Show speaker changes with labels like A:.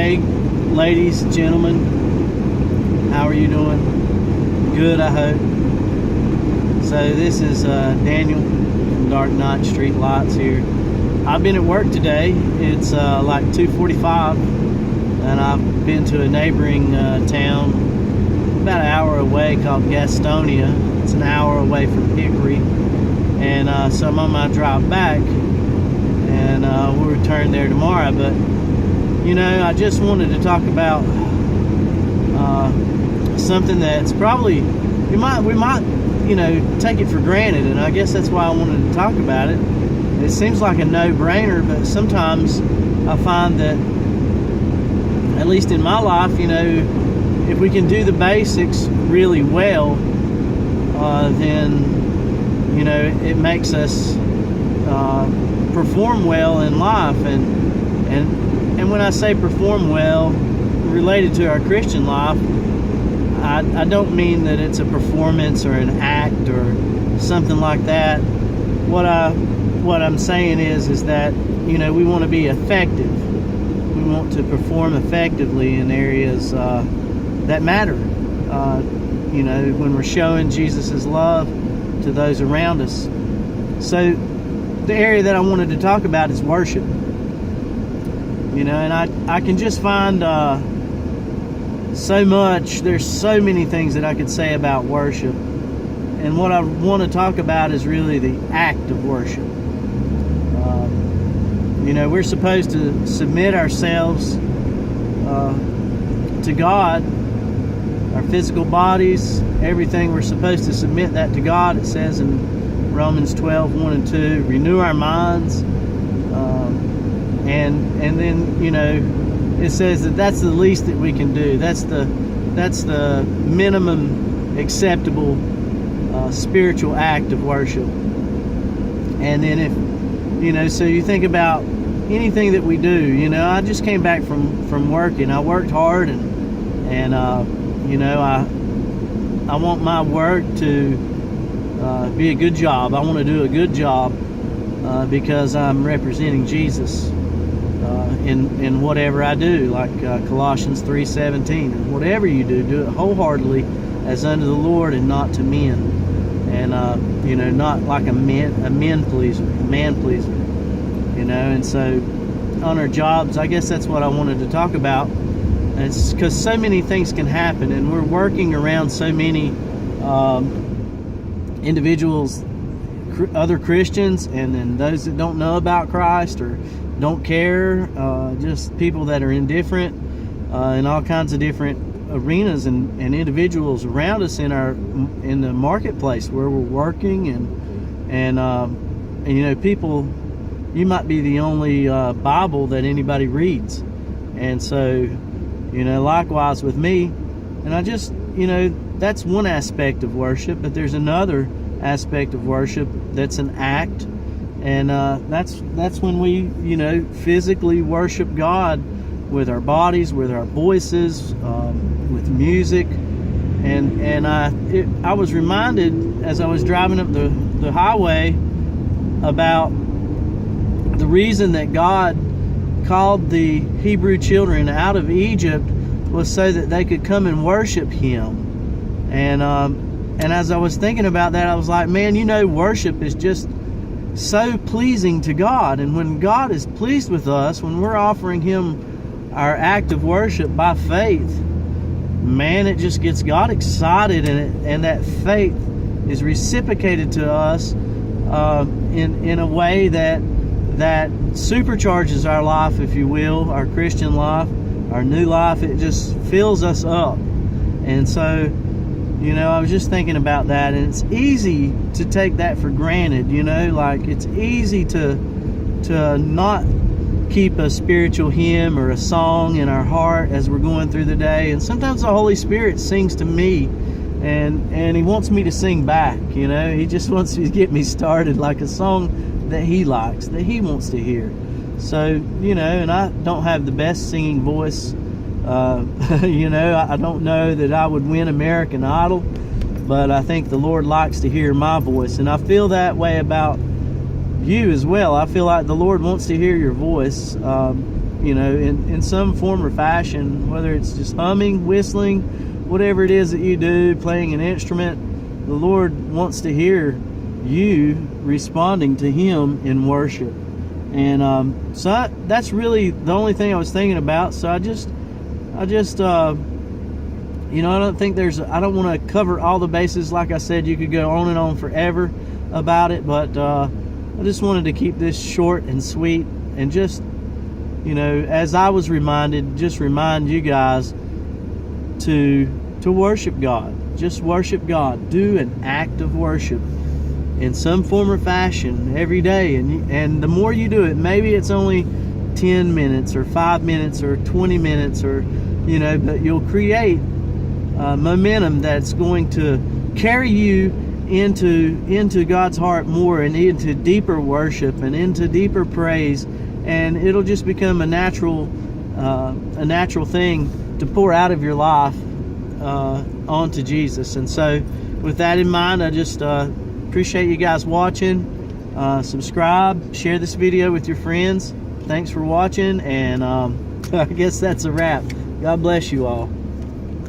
A: Hey, ladies, gentlemen, how are you doing? Good, I hope. So this is Daniel from Dark Knight Street Lights here. I've been at work today. It's like 2:45, and I've been to a neighboring town about an hour away called Gastonia. It's an hour away from Hickory, and so I'm on my drive back, and we'll return there tomorrow. But you know, I just wanted to talk about something that's probably we might you know, take it for granted, and I guess that's why I wanted to talk about it. It seems like a no-brainer, but sometimes I find that, at least in my life, you know, if we can do the basics really well, then, you know, it makes us perform well in life. And when I say perform well, related to our Christian life, I don't mean that it's a performance or an act or something like that. What I'm saying is that, you know, we want to be effective. We want to perform effectively in areas that matter. You know, when we're showing Jesus' love to those around us. So the area that I wanted to talk about is worship. You know, and I can just find so much. There's so many things that I could say about worship. And what I want to talk about is really the act of worship. You know, we're supposed to submit ourselves to God, our physical bodies, everything. We're supposed to submit that to God. It says in Romans 12:1 and 2, renew our minds. And then, you know, it says that that's the least that we can do. That's the minimum acceptable spiritual act of worship. And then if, you know, so you think about anything that we do, you know, I just came back from working. I worked hard, and you know, I want my work to be a good job. I want to do a good job because I'm representing Jesus in whatever I do, like Colossians 3:17. And whatever you do, do it wholeheartedly as unto the Lord and not to men. And you know, not like a man pleaser. You know, and so on our jobs, I guess that's what I wanted to talk about. And it's because so many things can happen, and we're working around so many individuals, other Christians, and then those that don't know about Christ or don't care, just people that are indifferent in all kinds of different arenas and individuals around us in the marketplace where we're working, and you know, people, you might be the only Bible that anybody reads. And so, you know, likewise with me. And I just, you know, that's one aspect of worship, but there's another aspect of worship that's an act. And that's when we, you know, physically worship God with our bodies, with our voices, with music. And I was reminded as I was driving up the highway about the reason that God called the Hebrew children out of Egypt was so that they could come and worship Him. And as I was thinking about that, I was like, man, you know, worship is just so pleasing to God. And when God is pleased with us, when we're offering Him our act of worship by faith, man, it just gets God excited, and that faith is reciprocated to us in a way that supercharges our life, if you will, our Christian life, our new life. It just fills us up. And so, you know, I was just thinking about that, and it's easy to take that for granted, you know, like it's easy to not keep a spiritual hymn or a song in our heart as we're going through the day. And sometimes the Holy Spirit sings to me, and He wants me to sing back, you know. He just wants to get me started, like a song that He likes, that He wants to hear. So, you know, and I don't have the best singing voice. You know, I don't know that I would win American Idol, but I think the Lord likes to hear my voice. And I feel that way about you as well. I feel like the Lord wants to hear your voice. you know, in some form or fashion, whether it's just humming, whistling, whatever it is that you do, playing an instrument. The Lord wants to hear you responding to Him in worship. And that's really the only thing I was thinking about. So I just you know, I don't want to cover all the bases. Like I said, you could go on and on forever about it, but I just wanted to keep this short and sweet, and just, you know, as I was reminded, just remind you guys to worship God. Just worship God. Do an act of worship in some form or fashion every day, and the more you do it, maybe it's only 10 minutes or 5 minutes or 20 minutes, or, you know, but you'll create momentum that's going to carry you into God's heart more, and into deeper worship and into deeper praise, and it'll just become a natural thing to pour out of your life onto Jesus. And so with that in mind, I just appreciate you guys watching. Subscribe, share this video with your friends. Thanks for watching, and I guess that's a wrap. God bless you all.